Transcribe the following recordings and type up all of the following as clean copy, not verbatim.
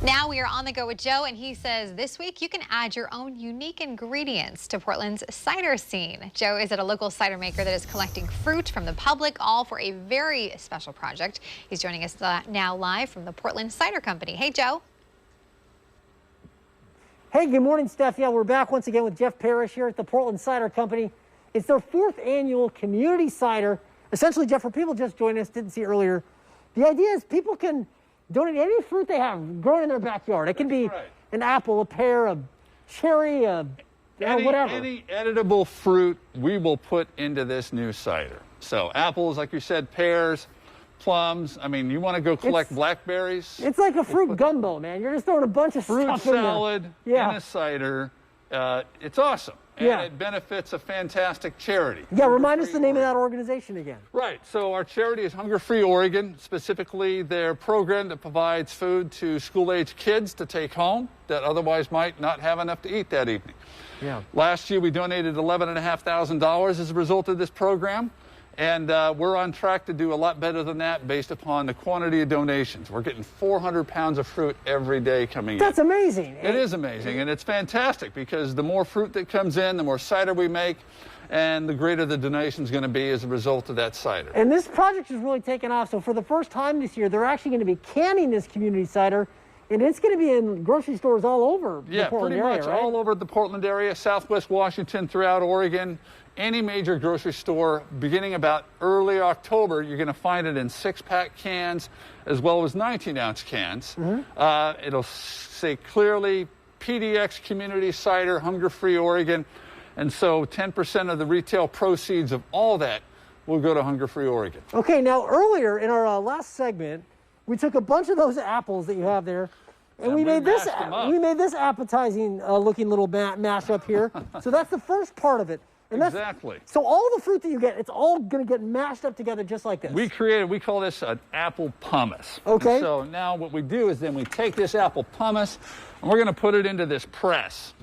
Now we are on the go with Joe, and he says this week you can add your own unique ingredients to Portland's cider scene. Joe is at a local cider maker that is collecting fruit from the public, all for a very special project. He's joining us now live from the Portland Cider Company. Hey, Joe. Hey, good morning, Steph. Yeah, we're back once again with Jeff Parrish here at the Portland Cider Company. It's their 4th annual community cider. Essentially, Jeff, for people just joining us, didn't see earlier, the idea is people can donate any fruit they have growing in their backyard. It can be an apple, a pear, a cherry, whatever. Any editable fruit we will put into this new cider. So apples, like you said, pears, plums. I mean, you want to go collect blackberries? It's like a fruit gumbo, man. You're just throwing a bunch of fruit stuff in there. salad in a cider. It's awesome. And it benefits a fantastic charity. Yeah, remind us the name of that organization again. Right. So our charity is Hunger Free Oregon, specifically their program that provides food to school-age kids to take home that otherwise might not have enough to eat that evening. Yeah. Last year we donated $11,500 as a result of this program. And we're on track to do a lot better than that based upon the quantity of donations. We're getting 400 pounds of fruit every day coming in. That's amazing. It is amazing, and it's fantastic because the more fruit that comes in, the more cider we make, and the greater the donation is going to be as a result of that cider. And this project is really taken off. So for the first time this year, they're actually going to be canning this community cider, and it's going to be in grocery stores all over the Portland area, pretty much all over the Portland area, Southwest Washington, throughout Oregon. Any major grocery store, beginning about early October, you're going to find it in 6-pack cans as well as 19-ounce cans. It'll say clearly PDX Community Cider, Hunger Free Oregon. And so 10% of the retail proceeds of all that will go to Hunger Free Oregon. Okay, now earlier in our last segment, we took a bunch of those apples that you have there, and we made this appetizing looking little mashup here. So that's the first part of it. And exactly. So all the fruit that you get, it's all going to get mashed up together just like this. We call this an apple pumice. Okay. And so now what we do is then we take this apple pumice and we're going to put it into this press.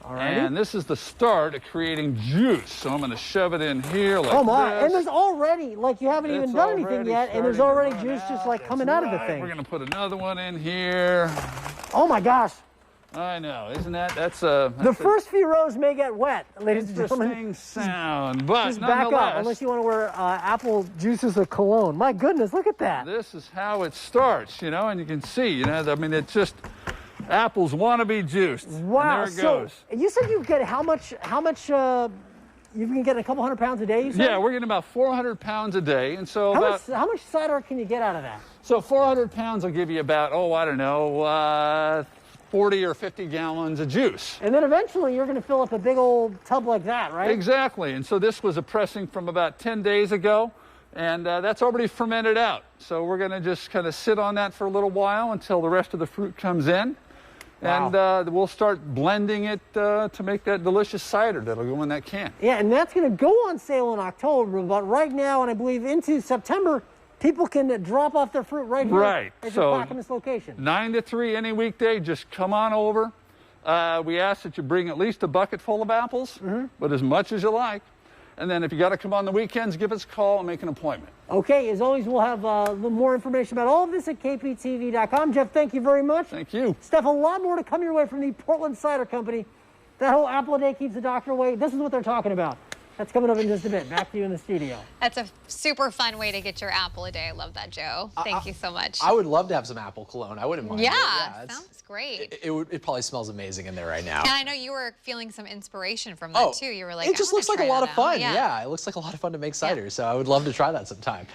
All right. And this is the start of creating juice. So I'm going to shove it in here like this. Oh my! This. And there's already, like you haven't even done anything yet, and there's already juice just like coming out of the thing. We're going to put another one in here. Oh my gosh! I know, isn't that? That's the first few rows may get wet, ladies and gentlemen. Interesting sound, but just back up, unless you want to wear apple juice as a cologne. My goodness, look at that. This is how it starts, you know, and you can see, you know, I mean, it's just apples want to be juiced. Wow, and there it goes. You said you get how much? You've been getting a couple 100 pounds a day, you said? Yeah, we're getting about 400 pounds a day, and so how much cider can you get out of that? So 400 pounds will give you about, I don't know, 40 or 50 gallons of juice. And then eventually you're going to fill up a big old tub like that, right? Exactly. And so this was a pressing from about 10 days ago, and that's already fermented out. So we're going to just kind of sit on that for a little while until the rest of the fruit comes in. Wow. And we'll start blending it to make that delicious cider that'll go in that can. Yeah, and that's going to go on sale in October, but right now, and I believe into September, people can drop off their fruit right here at your back in this location. 9 to 3 any weekday, just come on over. We ask that you bring at least a bucket full of apples, but as much as you like. And then if you got to come on the weekends, give us a call and make an appointment. Okay, as always, we'll have more information about all of this at kptv.com. Jeff, thank you very much. Thank you. Steph, a lot more to come your way from the Portland Cider Company. That whole apple a day keeps the doctor away. This is what they're talking about. That's coming up in just a bit. Back to you in the studio. That's a super fun way to get your apple a day. I love that, Joe. Thank you so much. I would love to have some apple cologne. I wouldn't mind. Yeah, sounds great. It probably smells amazing in there right now. And I know you were feeling some inspiration from that too. You were like, it just looks like a lot of fun. Yeah, it looks like a lot of fun to make cider. So I would love to try that sometime.